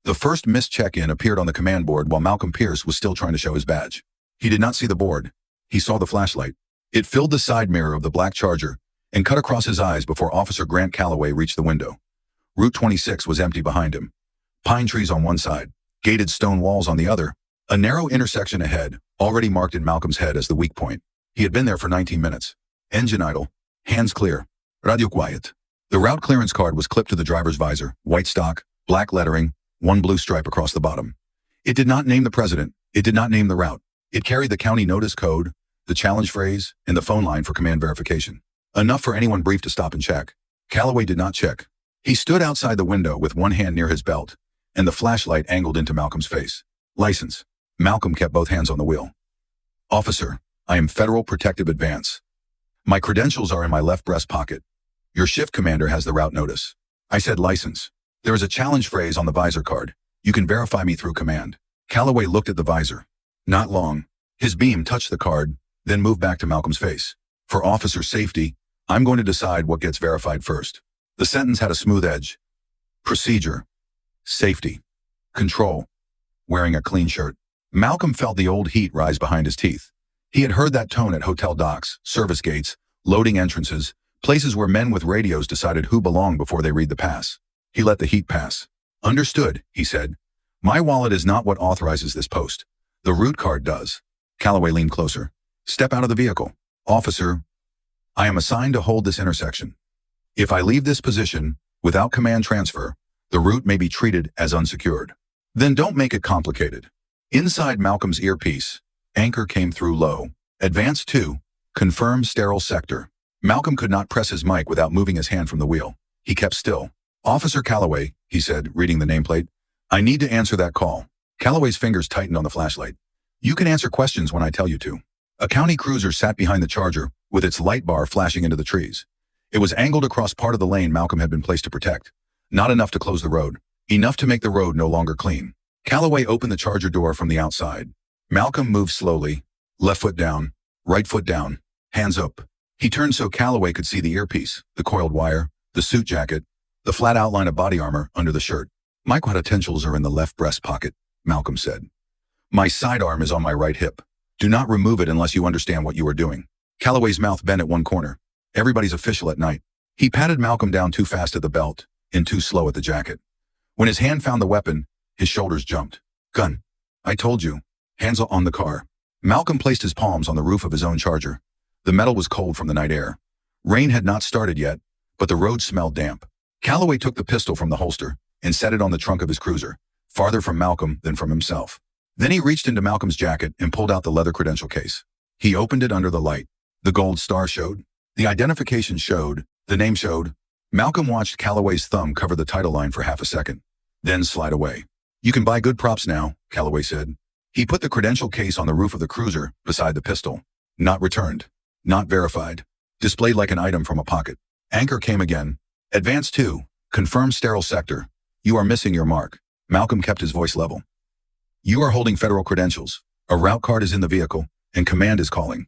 The first missed check-in appeared on the command board while Malcolm Pierce was still trying to show his badge. He did not see the board. He saw the flashlight. It filled the side mirror of the black Charger and cut across his eyes before Officer Grant Calloway reached the window. Route 26 was empty behind him. Pine trees on one side, gated stone walls on the other, a narrow intersection ahead, already marked in Malcolm's head as the weak point. He had been there for 19 minutes. Engine idle, hands clear, radio quiet. The route clearance card was clipped to the driver's visor, white stock, black lettering, one blue stripe across the bottom. It did not name the president. It did not name the route. It carried the county notice code, the challenge phrase, and the phone line for command verification. Enough for anyone briefed to stop and check. Calloway did not check. He stood outside the window with one hand near his belt, and the flashlight angled into Malcolm's face. License. Malcolm kept both hands on the wheel. Officer, I am Federal Protective Advance. My credentials are in my left breast pocket. Your shift commander has the route notice. I said license. There is a challenge phrase on the visor card. You can verify me through command. Calloway looked at the visor. Not long. His beam touched the card, then moved back to Malcolm's face. For officer safety, I'm going to decide what gets verified first. The sentence had a smooth edge. Procedure. Safety. Control. Wearing a clean shirt. Malcolm felt the old heat rise behind his teeth. He had heard that tone at hotel docks, service gates, loading entrances, places where men with radios decided who belonged before they read the pass. He let the heat pass. Understood, he said. My wallet is not what authorizes this post. The route card does. Calloway leaned closer. Step out of the vehicle. Officer, I am assigned to hold this intersection. If I leave this position without command transfer, the route may be treated as unsecured. Then don't make it complicated. Inside Malcolm's earpiece, anchor came through low. Advance 2, confirm sterile sector. Malcolm could not press his mic without moving his hand from the wheel. He kept still. Officer Calloway, he said, reading the nameplate. I need to answer that call. Calloway's fingers tightened on the flashlight. You can answer questions when I tell you to. A county cruiser sat behind the Charger, with its light bar flashing into the trees. It was angled across part of the lane Malcolm had been placed to protect. Not enough to close the road. Enough to make the road no longer clean. Calloway opened the Charger door from the outside. Malcolm moved slowly. Left foot down. Right foot down. Hands up. He turned so Calloway could see the earpiece, the coiled wire, the suit jacket, the flat outline of body armor under the shirt. My credentials are in the left breast pocket, Malcolm said. My sidearm is on my right hip. Do not remove it unless you understand what you are doing. Calloway's mouth bent at one corner. Everybody's official at night. He patted Malcolm down too fast at the belt and too slow at the jacket. When his hand found the weapon, his shoulders jumped. Gun. I told you. Hands on the car. Malcolm placed his palms on the roof of his own Charger. The metal was cold from the night air. Rain had not started yet, but the road smelled damp. Calloway took the pistol from the holster and set it on the trunk of his cruiser, farther from Malcolm than from himself. Then he reached into Malcolm's jacket and pulled out the leather credential case. He opened it under the light. The gold star showed. The identification showed. The name showed. Malcolm watched Calloway's thumb cover the title line for half a second, then slide away. You can buy good props now, Calloway said. He put the credential case on the roof of the cruiser beside the pistol. Not returned. Not verified. Displayed like an item from a pocket. Anchor came again. Advance 2. Confirm sterile sector. You are missing your mark. Malcolm kept his voice level. You are holding federal credentials. A route card is in the vehicle, and command is calling.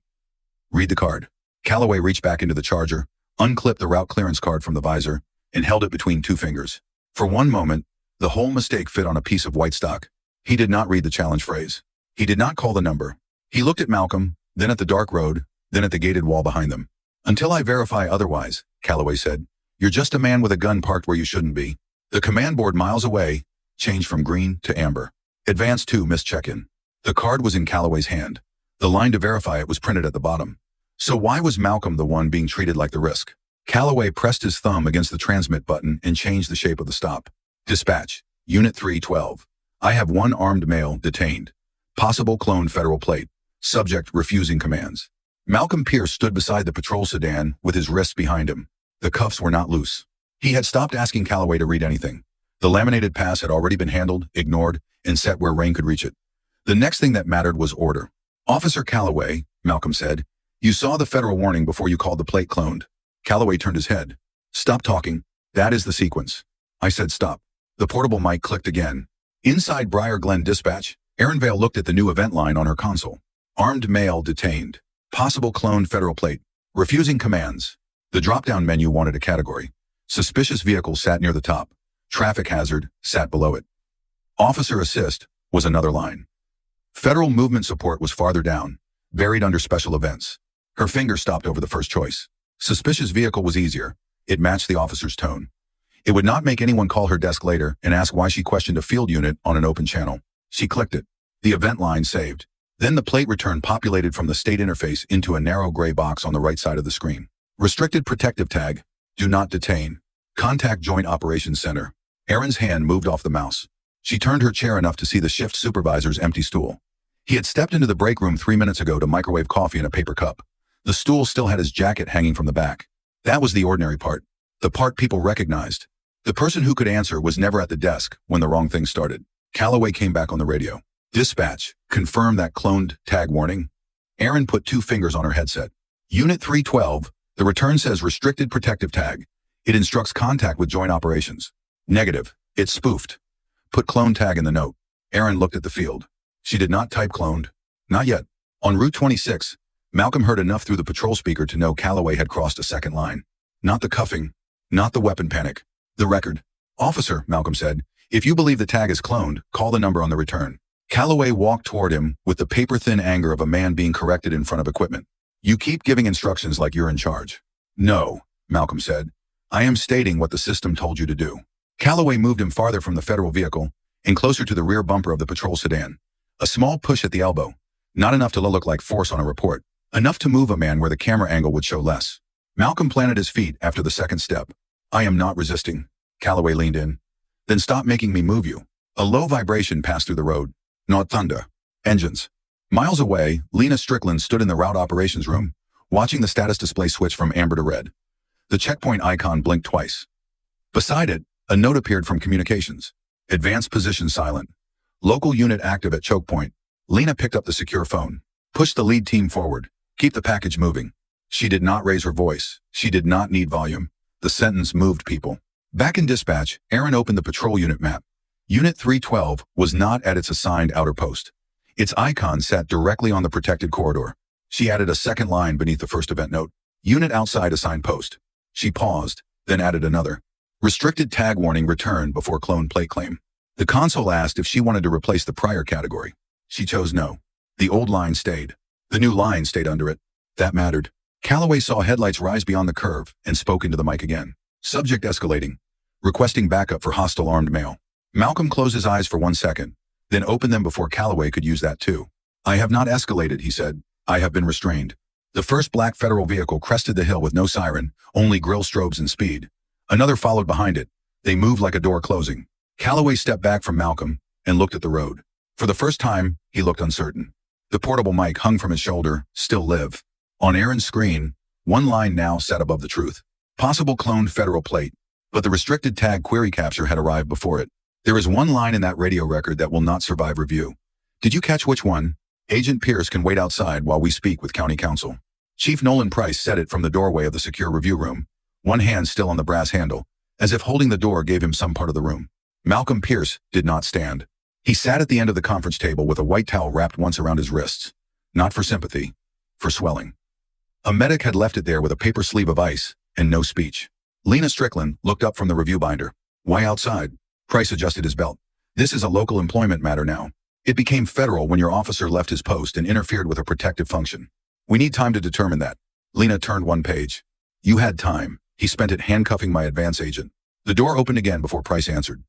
Read the card. Calloway reached back into the Charger, unclipped the route clearance card from the visor, and held it between two fingers. For one moment, the whole mistake fit on a piece of white stock. He did not read the challenge phrase. He did not call the number. He looked at Malcolm, then at the dark road, then at the gated wall behind them. Until I verify otherwise, Calloway said, you're just a man with a gun parked where you shouldn't be. The command board miles away changed from green to amber. Advance 2 missed check-in. The card was in Calloway's hand. The line to verify it was printed at the bottom. So why was Malcolm the one being treated like the risk? Calloway pressed his thumb against the transmit button and changed the shape of the stop. Dispatch, Unit 312. I have one armed male detained. Possible cloned federal plate. Subject refusing commands. Malcolm Pierce stood beside the patrol sedan with his wrists behind him. The cuffs were not loose. He had stopped asking Calloway to read anything. The laminated pass had already been handled, ignored, and set where rain could reach it. The next thing that mattered was order. Officer Calloway, Malcolm said, you saw the federal warning before you called the plate cloned. Calloway turned his head. Stop talking. That is the sequence. I said stop. The portable mic clicked again. Inside Briar Glen Dispatch, Erin Vale looked at the new event line on her console. Armed male detained. Possible cloned federal plate. Refusing commands. The drop-down menu wanted a category. Suspicious vehicle sat near the top. Traffic hazard sat below it. Officer assist was another line. Federal movement support was farther down, buried under special events. Her finger stopped over the first choice. Suspicious vehicle was easier. It matched the officer's tone. It would not make anyone call her desk later and ask why she questioned a field unit on an open channel. She clicked it. The event line saved. Then the plate return populated from the state interface into a narrow gray box on the right side of the screen. Restricted protective tag. Do not detain. Contact Joint Operations Center. Erin's hand moved off the mouse. She turned her chair enough to see the shift supervisor's empty stool. He had stepped into the break room 3 minutes ago to microwave coffee in a paper cup. The stool still had his jacket hanging from the back. That was the ordinary part. The part people recognized. The person who could answer was never at the desk when the wrong thing started. Calloway came back on the radio. Dispatch, confirm that cloned tag warning. Erin put 2 fingers on her headset. Unit 312, the return says restricted protective tag. It instructs contact with joint operations. Negative. It's spoofed. Put clone tag in the note. Erin looked at the field. She did not type cloned. Not yet. On Route 26, Malcolm heard enough through the patrol speaker to know Calloway had crossed a second line. Not the cuffing. Not the weapon panic. The record. Officer, Malcolm said, if you believe the tag is cloned, call the number on the return. Calloway walked toward him with the paper-thin anger of a man being corrected in front of equipment. You keep giving instructions like you're in charge. No, Malcolm said. I am stating what the system told you to do. Calloway moved him farther from the federal vehicle and closer to the rear bumper of the patrol sedan. A small push at the elbow. Not enough to look like force on a report. Enough to move a man where the camera angle would show less. Malcolm planted his feet after the second step. I am not resisting. Calloway leaned in. Then stop making me move you. A low vibration passed through the road. Not thunder. Engines. Miles away, Lena Strickland stood in the route operations room, watching the status display switch from amber to red. The checkpoint icon blinked twice. Beside it, a note appeared from communications. Advanced position silent. Local unit active at choke point. Lena picked up the secure phone. Push the lead team forward. Keep the package moving. She did not raise her voice. She did not need volume. The sentence moved people. Back in dispatch, Erin opened the patrol unit map. Unit 312 was not at its assigned outer post. Its icon sat directly on the protected corridor. She added a second line beneath the first event note. Unit outside assigned post. She paused, then added another. Restricted tag warning returned before clone plate claim. The console asked if she wanted to replace the prior category. She chose no. The old line stayed. The new line stayed under it. That mattered. Calloway saw headlights rise beyond the curve and spoke into the mic again. Subject escalating. Requesting backup for hostile armed male. Malcolm closed his eyes for 1 second, then opened them before Calloway could use that too. I have not escalated, he said. I have been restrained. The first black federal vehicle crested the hill with no siren, only grill strobes and speed. Another followed behind it. They moved like a door closing. Calloway stepped back from Malcolm and looked at the road. For the first time, he looked uncertain. The portable mic hung from his shoulder, still live. On Erin's screen, one line now sat above the truth. Possible cloned federal plate, but the restricted tag query capture had arrived before it. There is one line in that radio record that will not survive review. Did you catch which one? Agent Pierce can wait outside while we speak with County Counsel. Chief Nolan Price said it from the doorway of the secure review room, one hand still on the brass handle, as if holding the door gave him some part of the room. Malcolm Pierce did not stand. He sat at the end of the conference table with a white towel wrapped once around his wrists. Not for sympathy, for swelling. A medic had left it there with a paper sleeve of ice and no speech. Lena Strickland looked up from the review binder. Why outside? Price adjusted his belt. This is a local employment matter now. It became federal when your officer left his post and interfered with a protective function. We need time to determine that. Lena turned one page. You had time. He spent it handcuffing my advance agent. The door opened again before Price answered.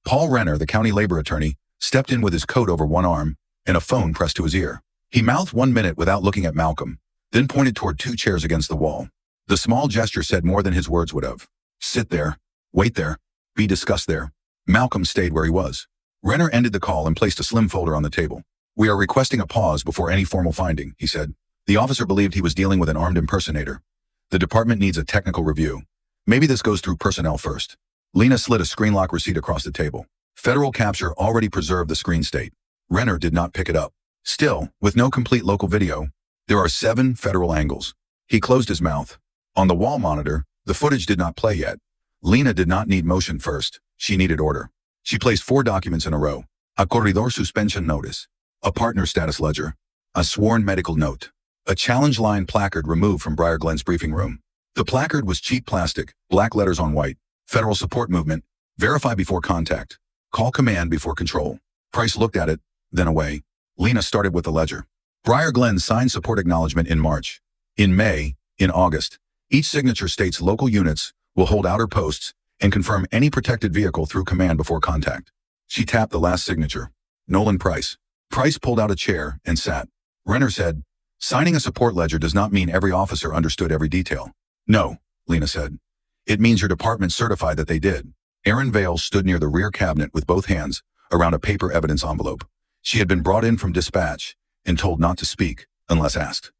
Paul Renner, the county labor attorney, stepped in with his coat over one arm and a phone pressed to his ear. He mouthed 1 minute without looking at Malcolm, then pointed toward 2 chairs against the wall. The small gesture said more than his words would have. Sit there. Wait there. Be discussed there. Malcolm stayed where he was. Renner ended the call and placed a slim folder on the table. We are requesting a pause before any formal finding, he said. The officer believed he was dealing with an armed impersonator. The department needs a technical review. Maybe this goes through personnel first. Lena slid a screen lock receipt across the table. Federal capture already preserved the screen state. Renner did not pick it up. Still, with no complete local video, there are 7 federal angles. He closed his mouth. On the wall monitor, the footage did not play yet. Lena did not need motion first. She needed order. She placed 4 documents in a row. A corredor suspension notice. A partner status ledger. A sworn medical note. A challenge line placard removed from Briar Glen's briefing room. The placard was cheap plastic, black letters on white. Federal support movement. Verify before contact. Call command before control. Price looked at it, then away. Lena started with the ledger. Briar Glen signed support acknowledgement in March. In May, in August, each signature states local units will hold outer posts and confirm any protected vehicle through command before contact. She tapped the last signature. Nolan Price. Price pulled out a chair and sat. Renner said, signing a support ledger does not mean every officer understood every detail. No, Lena said. It means your department certified that they did. Erin Vale stood near the rear cabinet with both hands around a paper evidence envelope. She had been brought in from dispatch and told not to speak unless asked.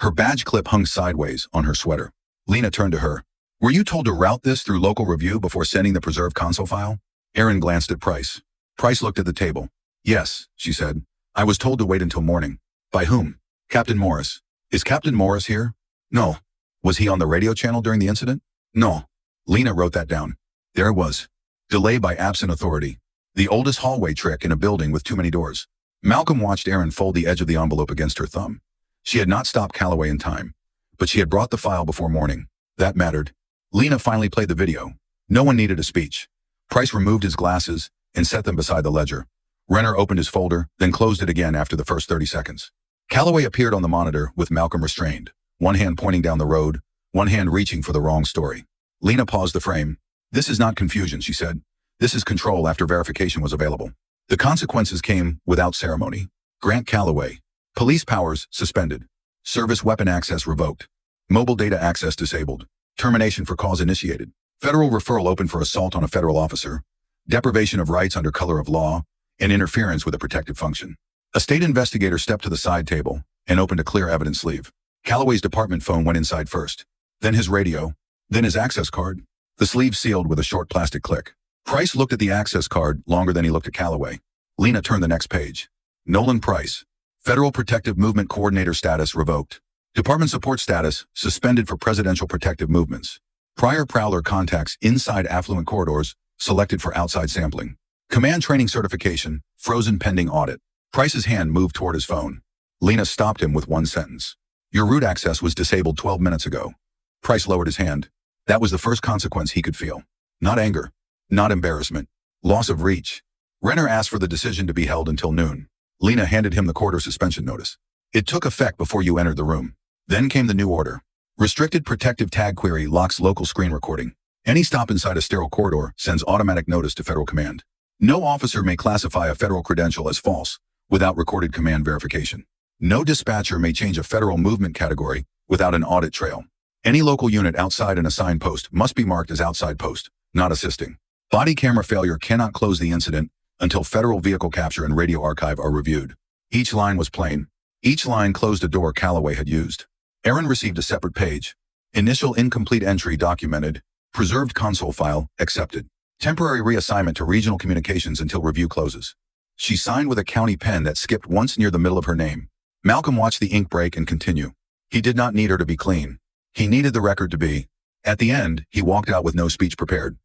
Her badge clip hung sideways on her sweater. Lena turned to her. Were you told to route this through local review before sending the preserved console file? Erin glanced at Price. Price looked at the table. Yes, she said. I was told to wait until morning. By whom? Captain Morris. Is Captain Morris here? No. Was he on the radio channel during the incident? No. Lena wrote that down. There it was. Delay by absent authority. The oldest hallway trick in a building with too many doors. Malcolm watched Erin fold the edge of the envelope against her thumb. She had not stopped Calloway in time, but she had brought the file before morning. That mattered. Lena finally played the video. No one needed a speech. Price removed his glasses and set them beside the ledger. Renner opened his folder, then closed it again after the first 30 seconds. Calloway appeared on the monitor with Malcolm restrained, one hand pointing down the road, one hand reaching for the wrong story. Lena paused the frame. This is not confusion, she said. This is control after verification was available. The consequences came without ceremony. Grant Calloway. Police powers suspended. Service weapon access revoked. Mobile data access disabled. Termination for cause initiated. Federal referral open for assault on a federal officer. Deprivation of rights under color of law, and interference with a protective function. A state investigator stepped to the side table and opened a clear evidence sleeve. Calloway's department phone went inside first. Then his radio. Then his access card. The sleeve sealed with a short plastic click. Price looked at the access card longer than he looked at Calloway. Lena turned the next page. Nolan Price. Federal Protective Movement Coordinator status revoked. Department support status suspended for presidential protective movements. Prior Prowler contacts inside affluent corridors selected for outside sampling. Command training certification frozen pending audit. Price's hand moved toward his phone. Lena stopped him with one sentence. Your root access was disabled 12 minutes ago. Price lowered his hand. That was the first consequence he could feel. Not anger. Not embarrassment. Loss of reach. Renner asked for the decision to be held until noon. Lena handed him the quarter suspension notice. It took effect before you entered the room. Then came the new order. Restricted protective tag query locks local screen recording. Any stop inside a sterile corridor sends automatic notice to federal command. No officer may classify a federal credential as false without recorded command verification. No dispatcher may change a federal movement category without an audit trail. Any local unit outside an assigned post must be marked as outside post, not assisting. Body camera failure cannot close the incident until federal vehicle capture and radio archive are reviewed. Each line was plain. Each line closed a door Calloway had used. Erin received a separate page. Initial incomplete entry documented. Preserved console file accepted. Temporary reassignment to regional communications until review closes. She signed with a county pen that skipped once near the middle of her name. Malcolm watched the ink break and continue. He did not need her to be clean. He needed the record to be. At the end, he walked out with no speech prepared.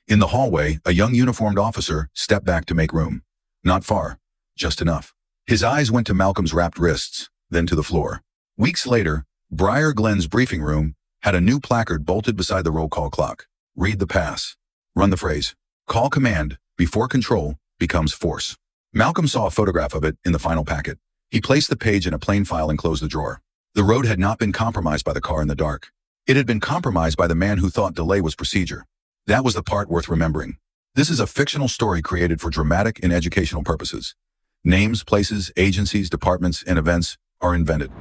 In the hallway, a young uniformed officer stepped back to make room. Not far, just enough. His eyes went to Malcolm's wrapped wrists, then to the floor. Weeks later, Briar Glen's briefing room had a new placard bolted beside the roll call clock. Read the pass. Run the phrase. Call command before control becomes force. Malcolm saw a photograph of it in the final packet. He placed the page in a plain file and closed the drawer. The road had not been compromised by the car in the dark. It had been compromised by the man who thought delay was procedure. That was the part worth remembering. This is a fictional story created for dramatic and educational purposes. Names, places, agencies, departments, and events are invented.